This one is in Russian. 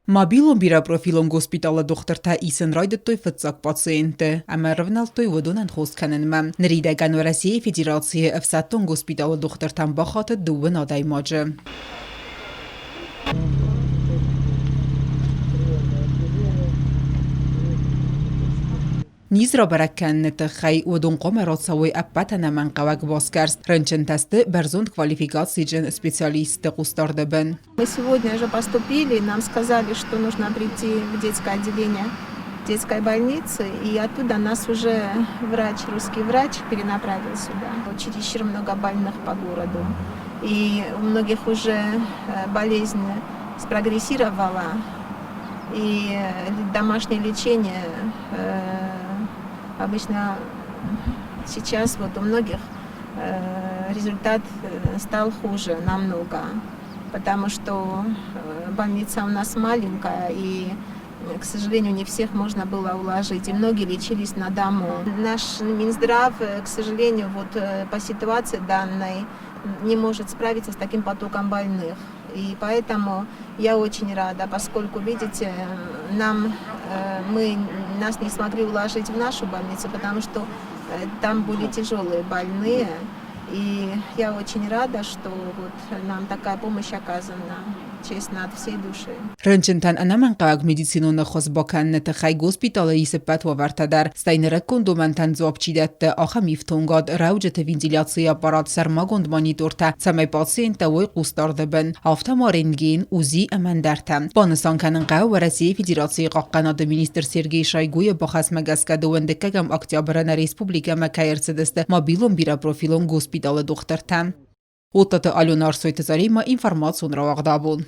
Mobilom biraprofilom gospitala dochterta isen rajdet той فتساق paciente, ama rvnal той ودونن خوست کنن مم. نریده گن و رسیه فدراسیه افساتون gospitala dochtertan بخات دو نادای ماجه. نیز را برکن نتخی و دون قمرات سوی اپتن من قوک باسکرس رنچن тесты برزوند квалификации джен специалист قустار дебен. Мы сегодня уже поступили, нам сказали, что нужно прийти в детское отделение детской больницы, и оттуда нас уже русский врач перенаправил сюда. Чересчур много больных по городу, и у многих уже болезнь спрогрессировала, и домашнее лечение обычно сейчас вот у многих результат стал хуже намного, потому что больница у нас маленькая, и, к сожалению, не всех можно было уложить, и многие лечились на дому. Наш Минздрав, к сожалению, вот по ситуации данной не может справиться с таким потоком больных. И поэтому я очень рада, поскольку, видите, нас не смогли уложить в нашу больницу, потому что там были тяжелые больные. И я очень рада, что вот нам такая помощь оказана. Честно, от всей души. رنچنتن انا من قاق مدیسینو نخواست با کن نتخی گوسپیتالی سپت و ورتدر ستین رکن دومنتن زواب چیدت آخه میفتونگاد روجت وینتیلاسیا برات سرماگوند مانی دورته سمی پاسینت وی قوستار دبن آفتا ما رنگین اوزی امن درتم بانستان کنن قاو و رسی فدراسی قاقناد مینیستر سرگی شایگوی با خسم گسکه دوونده کگم اکتیابرن ریسپوبلیکا مکایرسدسته ما بیلون بیرا پروفیلون گوسپیتال دخترتم. Утата Алюнар Сойтезарима информацию на Равагдабун.